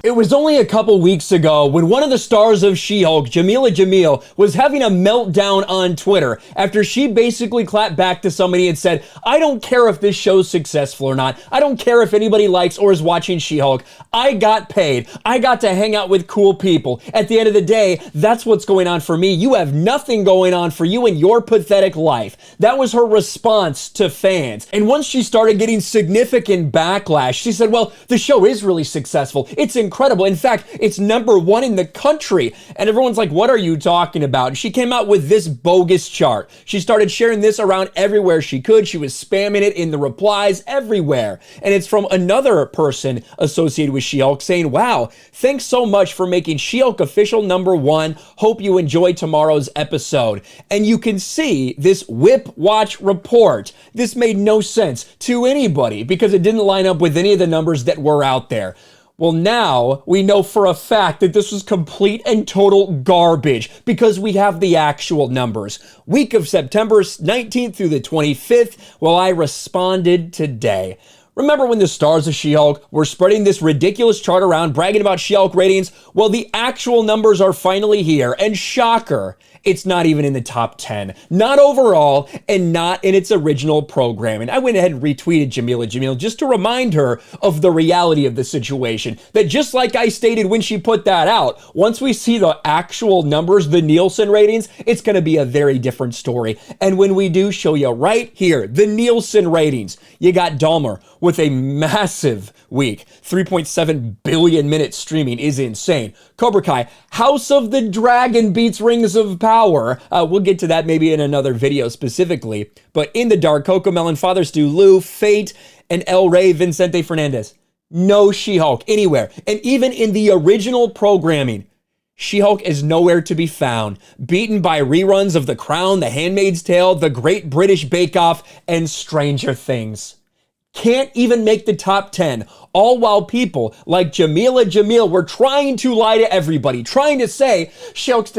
It was only a couple weeks ago when one of the stars of She-Hulk, Jamila Jamil, was having a meltdown on Twitter after she basically clapped back to somebody and said, I don't care if this show's successful or not. I don't care if anybody likes or is watching She-Hulk. I got paid. I got to hang out with cool people. At the end of the day, that's what's going on for me. You have nothing going on for you in your pathetic life. That was her response to fans. And once she started getting significant backlash, she said, well, the show is really successful. It's incredible. In fact, it's #1 in the country. And everyone's like, what are you talking about? And she came out with this bogus chart. She started sharing this around everywhere she could. She was spamming it in the replies everywhere. And it's from another person associated with She-Hulk saying, wow, thanks so much for making She-Hulk official #1. Hope you enjoy tomorrow's episode. And you can see this Whip Watch report. This made no sense to anybody because it didn't line up with any of the numbers that were out there. Well, now we know for a fact that this was complete and total garbage because we have the actual numbers. Week of September 19th through the 25th, well, I responded today. Remember when the stars of She-Hulk were spreading this ridiculous chart around, bragging about She-Hulk ratings? Well, the actual numbers are finally here, and shocker, it's not even in the top 10. Not overall, and not in its original programming. I went ahead and retweeted Jamila Jamil just to remind her of the reality of the situation. That just like I stated when she put that out, once we see the actual numbers, the Nielsen ratings, it's going to be a very different story. And when we do show you right here, the Nielsen ratings, you got Dahmer with a massive week. 3.7 billion minutes streaming is insane. Cobra Kai, House of the Dragon beats Rings of Power. We'll get to that maybe in another video specifically. But In the Dark, Cocomelon, Father Stu, Lou, Fate, and El Rey Vicente Fernandez. No She-Hulk anywhere. And even in the original programming, She-Hulk is nowhere to be found. Beaten by reruns of The Crown, The Handmaid's Tale, The Great British Bake Off, and Stranger Things. Can't even make the top 10, all while people like Jamila Jamil were trying to lie to everybody, trying to say She-Hulk's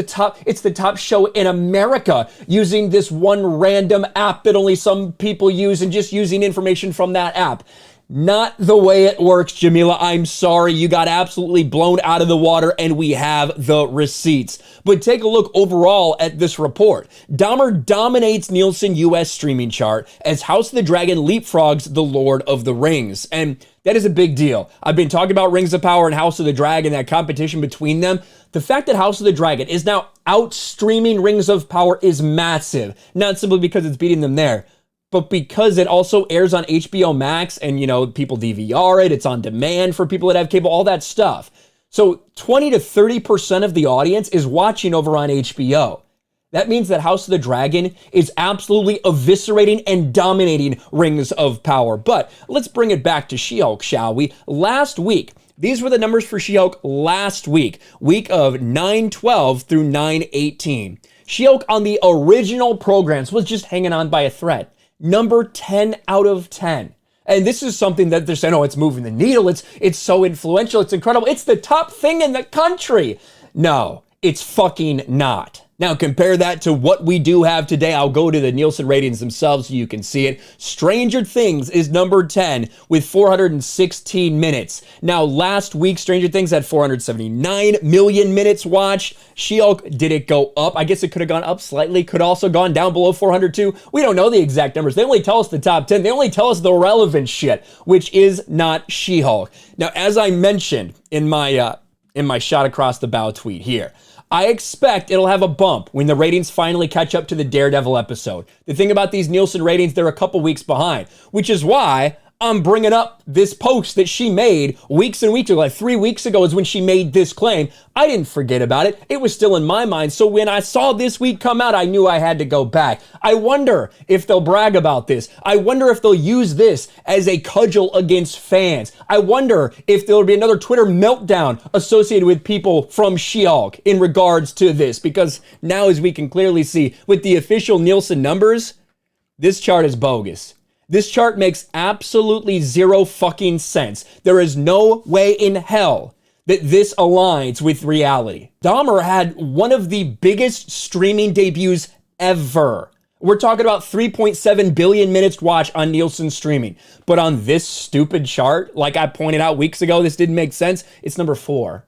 it's the top show in America, using this one random app that only some people use and just using information from that app. Not the way it works, Jamila. I'm sorry. You got absolutely blown out of the water, and we have the receipts. But take a look overall at this report. Dahmer dominates Nielsen US streaming chart as House of the Dragon leapfrogs The Lord of the Rings. And that is a big deal. I've been talking about Rings of Power and House of the Dragon, that competition between them. The fact that House of the Dragon is now outstreaming Rings of Power is massive. Not simply because it's beating them there, but because it also airs on HBO Max and, you know, people DVR it, it's on demand for people that have cable, all that stuff. So 20 to 30% of the audience is watching over on HBO. That means that House of the Dragon is absolutely eviscerating and dominating Rings of Power. But let's bring it back to She-Hulk, shall we? Last week, these were the numbers for She-Hulk last week, week of 9/12 through 9/18. She-Hulk on the original programs was just hanging on by a thread. Number 10 out of 10. And this is something that they're saying, oh, it's moving the needle. It's so influential. It's incredible. It's the top thing in the country. No, it's fucking not. Now, compare that to what we do have today. I'll go to the Nielsen ratings themselves so you can see it. Stranger Things is number 10 with 416 minutes. Now, last week, Stranger Things had 479 million minutes watched. She-Hulk, did it go up? I guess it could have gone up slightly. Could also gone down below 402. We don't know the exact numbers. They only tell us the top 10. They only tell us the relevant shit, which is not She-Hulk. Now, as I mentioned in my shot across the bow tweet here, I expect it'll have a bump when the ratings finally catch up to the Daredevil episode. The thing about these Nielsen ratings, they're a couple weeks behind, which is why I'm bringing up this post that she made weeks and weeks ago. Like 3 weeks ago is when she made this claim. I didn't forget about it. It was still in my mind. So when I saw this week come out, I knew I had to go back. I wonder if they'll brag about this. I wonder if they'll use this as a cudgel against fans. I wonder if there'll be another Twitter meltdown associated with people from She-Hulk in regards to this. Because now, as we can clearly see with the official Nielsen numbers, this chart is bogus. This chart makes absolutely zero fucking sense. There is no way in hell that this aligns with reality. Dahmer had one of the biggest streaming debuts ever. We're talking about 3.7 billion minutes watched on Nielsen streaming. But on this stupid chart, like I pointed out weeks ago, this didn't make sense. It's number 4.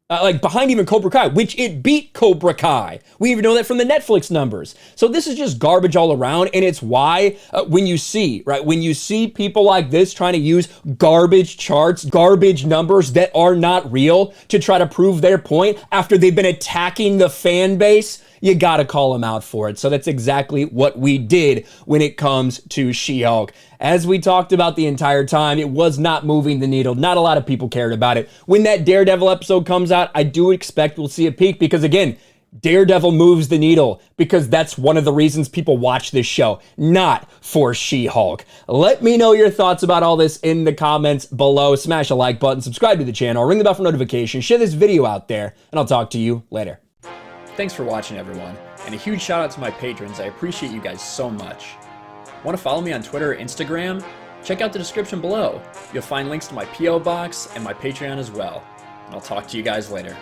Like behind even Cobra Kai, which it beat Cobra Kai. We even know that from the Netflix numbers. So this is just garbage all around, and it's why when you see people like this trying to use garbage charts, garbage numbers that are not real to try to prove their point after they've been attacking the fan base, you gotta call them out for it. So that's exactly what we did when it comes to She-Hulk. As we talked about the entire time, it was not moving the needle. Not a lot of people cared about it. When that Daredevil episode comes out, I do expect we'll see a peak because, again, Daredevil moves the needle because that's one of the reasons people watch this show, not for She-Hulk. Let me know your thoughts about all this in the comments below. Smash a like button, subscribe to the channel, ring the bell for notifications, share this video out there, and I'll talk to you later. Thanks for watching, everyone, and a huge shout out to my patrons. I appreciate you guys so much. Want to follow me on Twitter or Instagram? Check out the description below. You'll find links to my P.O. box and my Patreon as well. And I'll talk to you guys later.